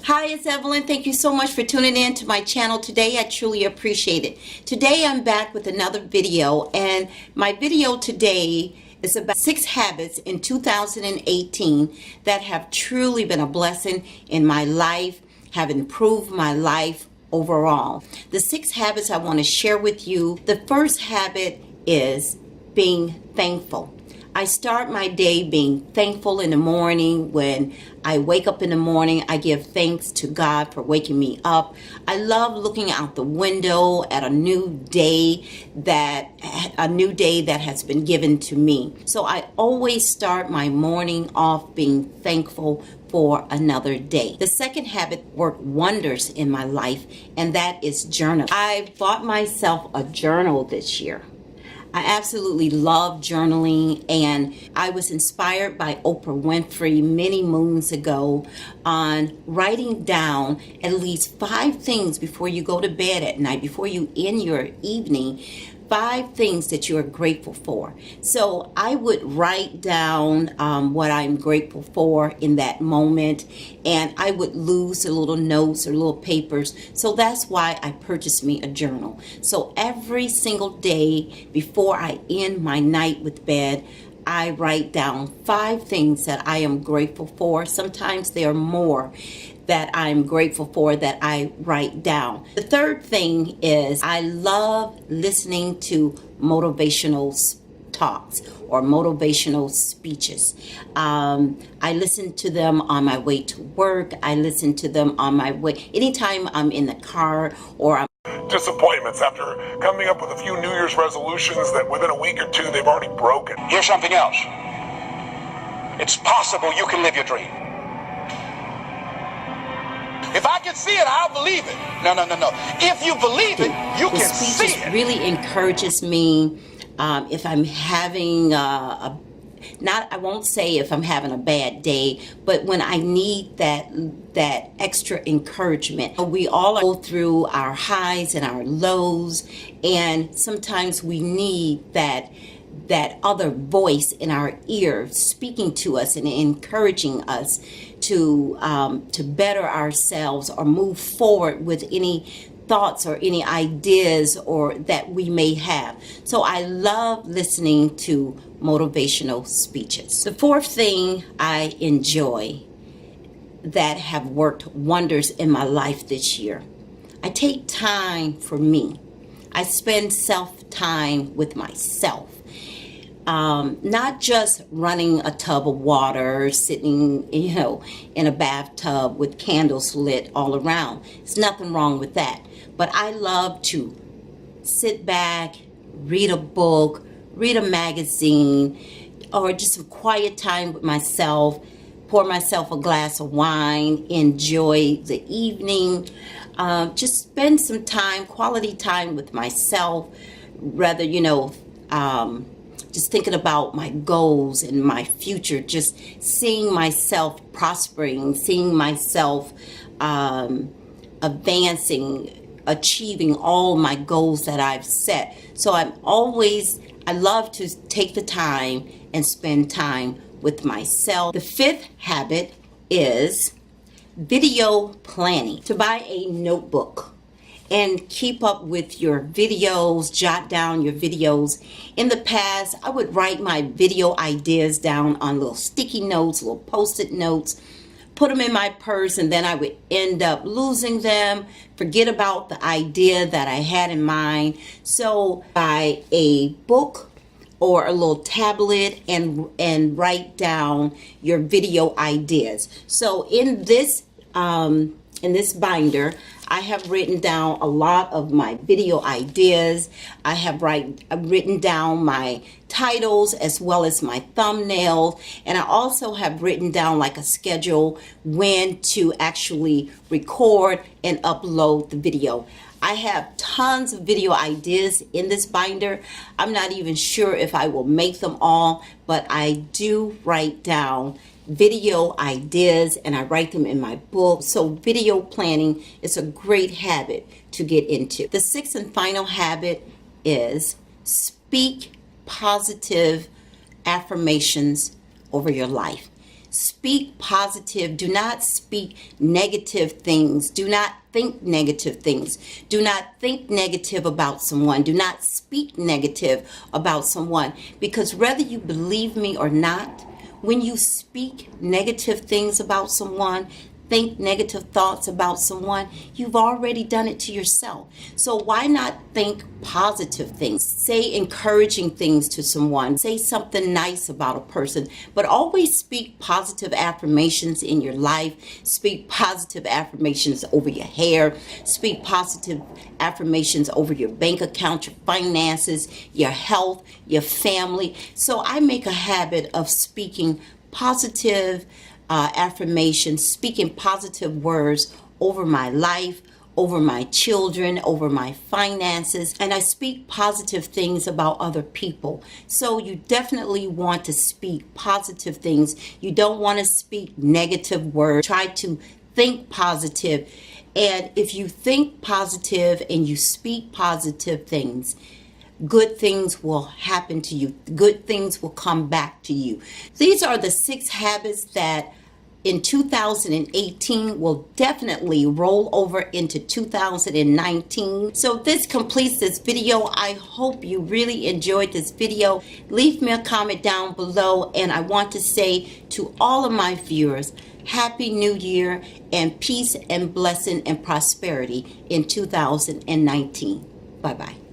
Hi, it's Evelyn. Thank you so much for tuning in to my channel today. I truly appreciate it. Today I'm back with another video, and my video today is about 6 habits in 2018 that have truly been a blessing in my life, have improved my life overall. The 6 habits I want to share with you. The first habit is being thankful. I start my day being thankful in the morning. When I wake up in the morning, I give thanks to God for waking me up. I love looking out the window at a new day that has been given to me. So I always start my morning off being thankful for another day. The second habit worked wonders in my life, and that is journaling. I bought myself a journal this year. I absolutely love journaling, and I was inspired by Oprah Winfrey many moons ago on writing down at least 5 things before you go to bed at night, before you end your evening, 5 things that you are grateful for. So I would write down what I'm grateful for in that moment, and I would lose the little notes or little papers. So that's why I purchased me a journal. So every single day before I end my night with bed, I write down 5 things that I am grateful for. Sometimes there are more that I'm grateful for that I write down. The third thing is I love listening to motivational talks or motivational speeches. I listen to them on my way to work. I listen to them on my way, anytime I'm in the car or I'm disappointments after coming up with a few New Year's resolutions that within a week or 2 they've already broken. Here's something else. It's possible you can live your dream. If I can see it, I'll believe it. No. If you believe it, you can see it. The speech really encourages me if I'm having I won't say if I'm having a bad day, but when I need that extra encouragement. We all go through our highs and our lows, and sometimes we need that other voice in our ear speaking to us and encouraging us to better ourselves or move forward with any thoughts or any ideas or that we may have. So I love listening to motivational speeches. The fourth thing I enjoy that have worked wonders in my life this year, I take time for me. I spend time with myself. Not just running a tub of water, sitting, in a bathtub with candles lit all around. There's nothing wrong with that. But I love to sit back, read a book, read a magazine, or just some quiet time with myself, pour myself a glass of wine, enjoy the evening, just spend some time, quality time with myself, rather, just thinking about my goals and my future, just seeing myself prospering, seeing myself advancing, achieving all my goals that I've set. So I love to take the time and spend time with myself. The 5th habit is video planning. To buy a notebook and keep up with your videos, jot down your videos. In the past, I would write my video ideas down on little sticky notes, little post-it notes, put them in my purse, and then I would end up losing them, forget about the idea that I had in mind. So buy a book or a little tablet and write down your video ideas. So in this binder, I have written down a lot of my video ideas. I have written down my titles as well as my thumbnails, and I also have written down like a schedule when to actually record and upload the video. I have tons of video ideas in this binder. I'm not even sure if I will make them all, but I do write down video ideas and I write them in my book. So video planning is a great habit to get into. The 6th and final habit is speak positive affirmations over your life. Speak positive. Do not speak negative things. Do not think negative things. Do not think negative about someone. Do not speak negative about someone. Because whether you believe me or not, when you speak negative things about someone, think negative thoughts about someone, you've already done it to yourself. So why not think positive things? Say encouraging things to someone. Say something nice about a person, but always speak positive affirmations in your life. Speak positive affirmations over your hair. Speak positive affirmations over your bank account, your finances, your health, your family. So I make a habit of speaking positive affirmations, speaking positive words over my life, over my children, over my finances, and I speak positive things about other people. So you definitely want to speak positive things. You don't want to speak negative words. Try to think positive. And if you think positive and you speak positive things, good things will happen to you. Good things will come back to you. These are the 6 habits that in 2018 will definitely roll over into 2019. So this completes this video. I hope you really enjoyed this video. Leave me a comment down below, and I want to say to all of my viewers, Happy New Year and peace and blessing and prosperity in 2019. Bye-bye.